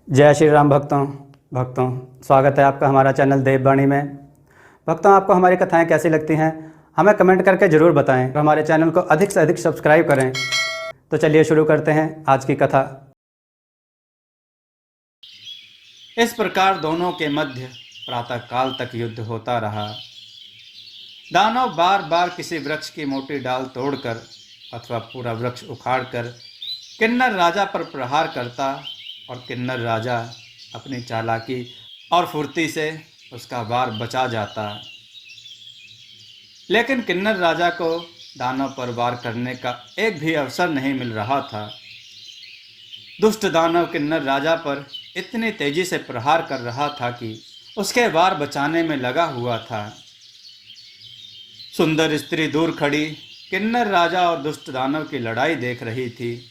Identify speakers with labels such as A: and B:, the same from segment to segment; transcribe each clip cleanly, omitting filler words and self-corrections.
A: जय श्री राम भक्तों स्वागत है आपका हमारा चैनल देववाणी में। भक्तों, आपको हमारी कथाएं कैसी लगती हैं हमें कमेंट करके ज़रूर बताएं और हमारे चैनल को अधिक से अधिक सब्सक्राइब करें। तो चलिए शुरू करते हैं आज की कथा। इस प्रकार दोनों के मध्य प्रातःकाल तक युद्ध होता रहा। दानव बार बार किसी वृक्ष की मोटी डाल तोड़कर अथवा पूरा वृक्ष उखाड़कर किन्नर राजा पर प्रहार करता और किन्नर राजा अपनी चालाकी और फुर्ती से उसका वार बचा जाता। लेकिन किन्नर राजा को दानव पर वार करने का एक भी अवसर नहीं मिल रहा था। दुष्ट दानव किन्नर राजा पर इतनी तेजी से प्रहार कर रहा था कि उसके वार बचाने में लगा हुआ था। सुंदर स्त्री दूर खड़ी किन्नर राजा और दुष्ट दानव की लड़ाई देख रही थी।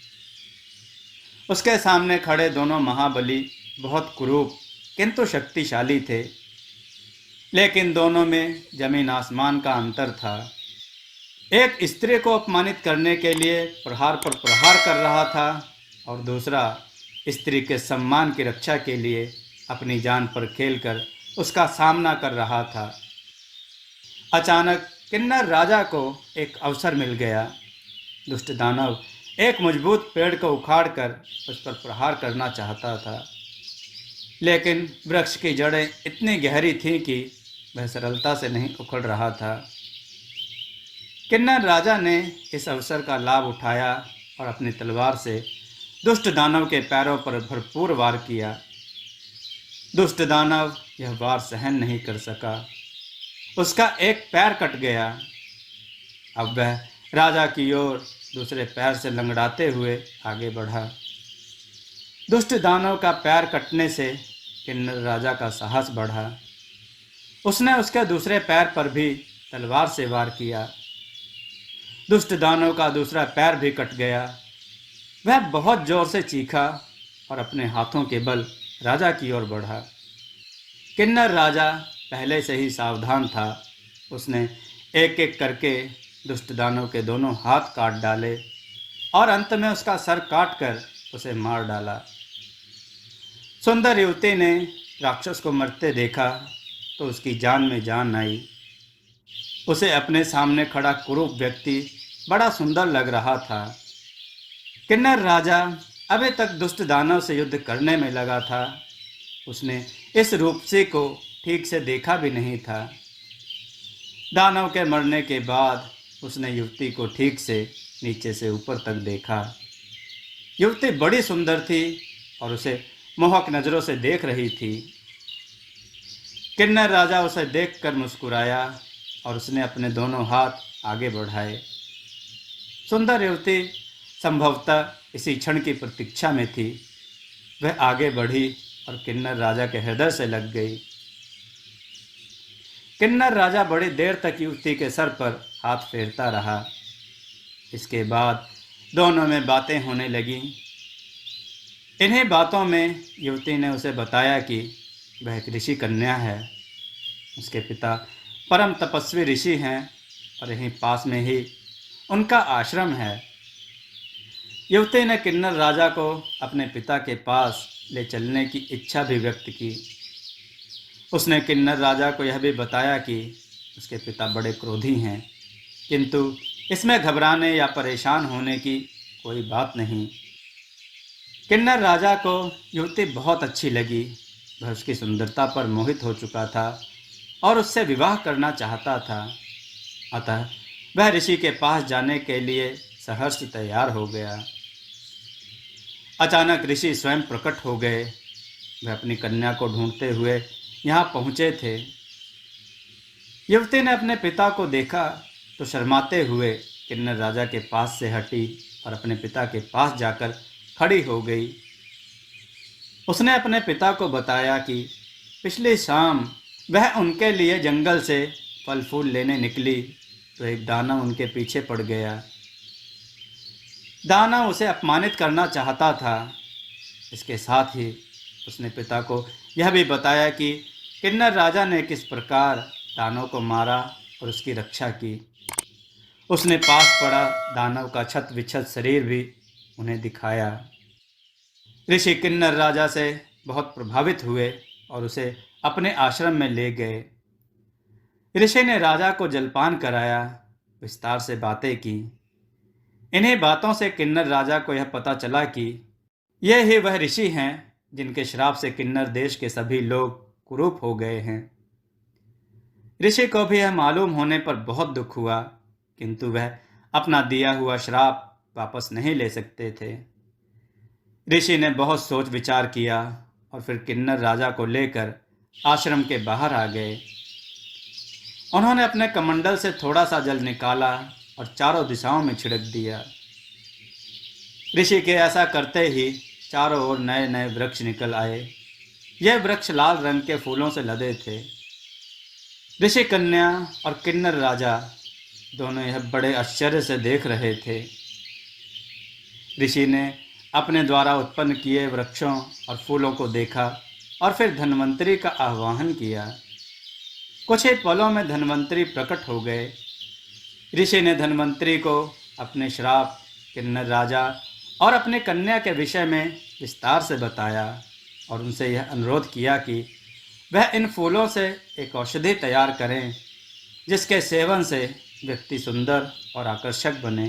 A: उसके सामने खड़े दोनों महाबली बहुत कुरूप किंतु शक्तिशाली थे, लेकिन दोनों में जमीन आसमान का अंतर था। एक स्त्री को अपमानित करने के लिए प्रहार पर प्रहार कर रहा था और दूसरा स्त्री के सम्मान की रक्षा के लिए अपनी जान पर खेलकर उसका सामना कर रहा था। अचानक किन्नर राजा को एक अवसर मिल गया। दुष्ट दानव एक मजबूत पेड़ को उखाड़कर उस पर प्रहार करना चाहता था, लेकिन वृक्ष की जड़ें इतनी गहरी थीं कि वह सरलता से नहीं उखड़ रहा था। किन्नर राजा ने इस अवसर का लाभ उठाया और अपनी तलवार से दुष्ट दानव के पैरों पर भरपूर वार किया। दुष्ट दानव यह वार सहन नहीं कर सका, उसका एक पैर कट गया। अब वह राजा की ओर दूसरे पैर से लंगड़ाते हुए आगे बढ़ा। दुष्ट दानव का पैर कटने से किन्नर राजा का साहस बढ़ा। उसने उसके दूसरे पैर पर भी तलवार से वार किया। दुष्ट दानव का दूसरा पैर भी कट गया। वह बहुत जोर से चीखा और अपने हाथों के बल राजा की ओर बढ़ा। किन्नर राजा पहले से ही सावधान था। उसने एक एक करके दुष्ट दानव के दोनों हाथ काट डाले और अंत में उसका सर काटकर उसे मार डाला। सुंदर युवती ने राक्षस को मरते देखा तो उसकी जान में जान आई। उसे अपने सामने खड़ा कुरूप व्यक्ति बड़ा सुंदर लग रहा था। किन्नर राजा अभी तक दुष्ट दानव से युद्ध करने में लगा था। उसने इस रूपसी को ठीक से देखा भी नहीं था। दानव के मरने के बाद उसने युवती को ठीक से नीचे से ऊपर तक देखा। युवती बड़ी सुंदर थी और उसे मोहक नज़रों से देख रही थी। किन्नर राजा उसे देखकर मुस्कुराया और उसने अपने दोनों हाथ आगे बढ़ाए। सुंदर युवती संभवतः इसी क्षण की प्रतीक्षा में थी। वह आगे बढ़ी और किन्नर राजा के हृदय से लग गई। किन्नर राजा बड़ी देर तक युवती के सर पर हाथ फेरता रहा। इसके बाद दोनों में बातें होने लगीं। इन्हीं बातों में युवती ने उसे बताया कि वह एक ऋषि कन्या है। उसके पिता परम तपस्वी ऋषि हैं और यहीं पास में ही उनका आश्रम है। युवती ने किन्नर राजा को अपने पिता के पास ले चलने की इच्छा भी व्यक्त की। उसने किन्नर राजा को यह भी बताया कि उसके पिता बड़े क्रोधी हैं, किंतु इसमें घबराने या परेशान होने की कोई बात नहीं। किन्नर राजा को युवती बहुत अच्छी लगी। वह उसकी सुंदरता पर मोहित हो चुका था और उससे विवाह करना चाहता था। अतः वह ऋषि के पास जाने के लिए सहर्ष तैयार हो गया। अचानक ऋषि स्वयं प्रकट हो गए। वह अपनी कन्या को ढूंढते हुए यहाँ पहुँचे थे। युवती ने अपने पिता को देखा तो शर्माते हुए किन्नर राजा के पास से हटी और अपने पिता के पास जाकर खड़ी हो गई। उसने अपने पिता को बताया कि पिछली शाम वह उनके लिए जंगल से फल फूल लेने निकली तो एक दानव उनके पीछे पड़ गया। दानव उसे अपमानित करना चाहता था। इसके साथ ही उसने पिता को यह भी बताया कि किन्नर राजा ने किस प्रकार दानव को मारा और उसकी रक्षा की। उसने पास पड़ा दानव का छत विच्छत शरीर भी उन्हें दिखाया। ऋषि किन्नर राजा से बहुत प्रभावित हुए और उसे अपने आश्रम में ले गए। ऋषि ने राजा को जलपान कराया, विस्तार से बातें की। इन्हीं बातों से किन्नर राजा को यह पता चला कि यह ही वह ऋषि हैं जिनके श्राप से किन्नर देश के सभी लोग कुरूप हो गए हैं। ऋषि को भी यह मालूम होने पर बहुत दुख हुआ, किंतु वह अपना दिया हुआ श्राप वापस नहीं ले सकते थे। ऋषि ने बहुत सोच विचार किया और फिर किन्नर राजा को लेकर आश्रम के बाहर आ गए। उन्होंने अपने कमंडल से थोड़ा सा जल निकाला और चारों दिशाओं में छिड़क दिया। ऋषि के ऐसा करते ही चारों ओर नए नए वृक्ष निकल आए। यह वृक्ष लाल रंग के फूलों से लदे थे। ऋषि कन्या और किन्नर राजा दोनों यह बड़े आश्चर्य से देख रहे थे। ऋषि ने अपने द्वारा उत्पन्न किए वृक्षों और फूलों को देखा और फिर धन्वंतरी का आह्वान किया। कुछ ही पलों में धन्वंतरी प्रकट हो गए। ऋषि ने धन्वंतरी को अपने श्राप, किन्नर राजा और अपने कन्या के विषय में विस्तार से बताया और उनसे यह अनुरोध किया कि वह इन फूलों से एक औषधि तैयार करें जिसके सेवन से व्यक्ति सुंदर और आकर्षक बने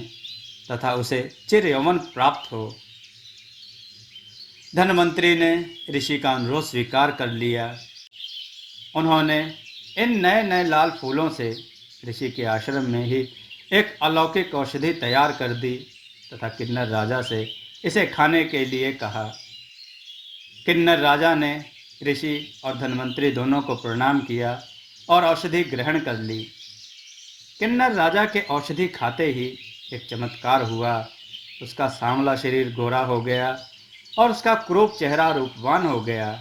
A: तथा उसे चिर यौवन प्राप्त हो। धन्वंतरी ने ऋषि का अनुरोध स्वीकार कर लिया। उन्होंने इन नए नए लाल फूलों से ऋषि के आश्रम में ही एक अलौकिक औषधि तैयार कर दी तथा किन्नर राजा से इसे खाने के लिए कहा। किन्नर राजा ने ऋषि और धन्वंतरी दोनों को प्रणाम किया और औषधि ग्रहण कर ली। किन्नर राजा के औषधि खाते ही एक चमत्कार हुआ। उसका सांवला शरीर गोरा हो गया और उसका क्रूप चेहरा रूपवान हो गया।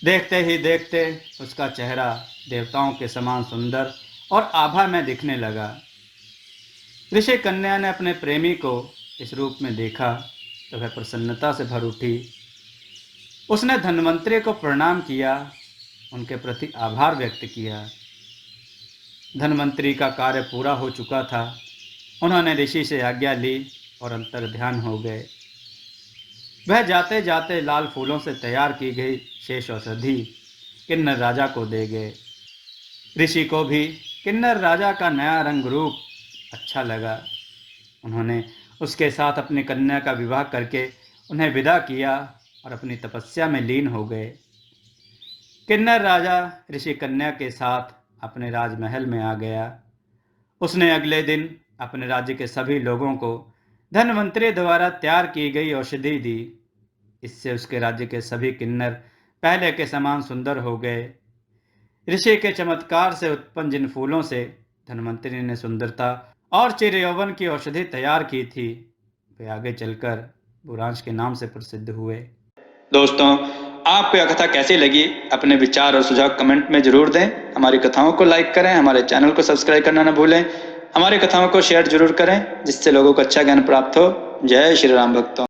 A: देखते ही देखते उसका चेहरा देवताओं के समान सुंदर और आभा में दिखने लगा। ऋषि कन्या ने अपने प्रेमी को इस रूप में देखा तो वह प्रसन्नता से भर उठी। उसने धन्वंतरी को प्रणाम किया, उनके प्रति आभार व्यक्त किया। धन्वंतरी का कार्य पूरा हो चुका था। उन्होंने ऋषि से आज्ञा ली और अंतर्ध्यान हो गए। वह जाते जाते लाल फूलों से तैयार की गई शेष औषधि किन्नर राजा को दे गए। ऋषि को भी किन्नर राजा का नया रंग रूप अच्छा लगा। उन्होंने उसके साथ अपनी कन्या का विवाह करके उन्हें विदा किया और अपनी तपस्या में लीन हो गए। किन्नर राजा ऋषि कन्या के साथ अपने राजमहल में आ गया। उसने अगले दिन अपने राज्य के सभी लोगों को धन्वंतरी द्वारा तैयार की गई औषधि दी। इससे उसके राज्य के सभी किन्नर पहले के समान सुंदर हो गए। ऋषि के चमत्कार से उत्पन्न जिन फूलों से धन्वंतरी ने सुंदरता और चिर यौवन की औषधि तैयार की थी, वे आगे चलकर बुरांश के नाम से प्रसिद्ध हुए।
B: दोस्तों, आपको यह कथा कैसी लगी? अपने विचार और सुझाव कमेंट में जरूर दें। हमारी कथाओं को लाइक करें, हमारे चैनल को सब्सक्राइब करना न भूलें। हमारी कथाओं को शेयर जरूर करें जिससे लोगों को अच्छा ज्ञान प्राप्त हो। जय श्री राम भक्तों।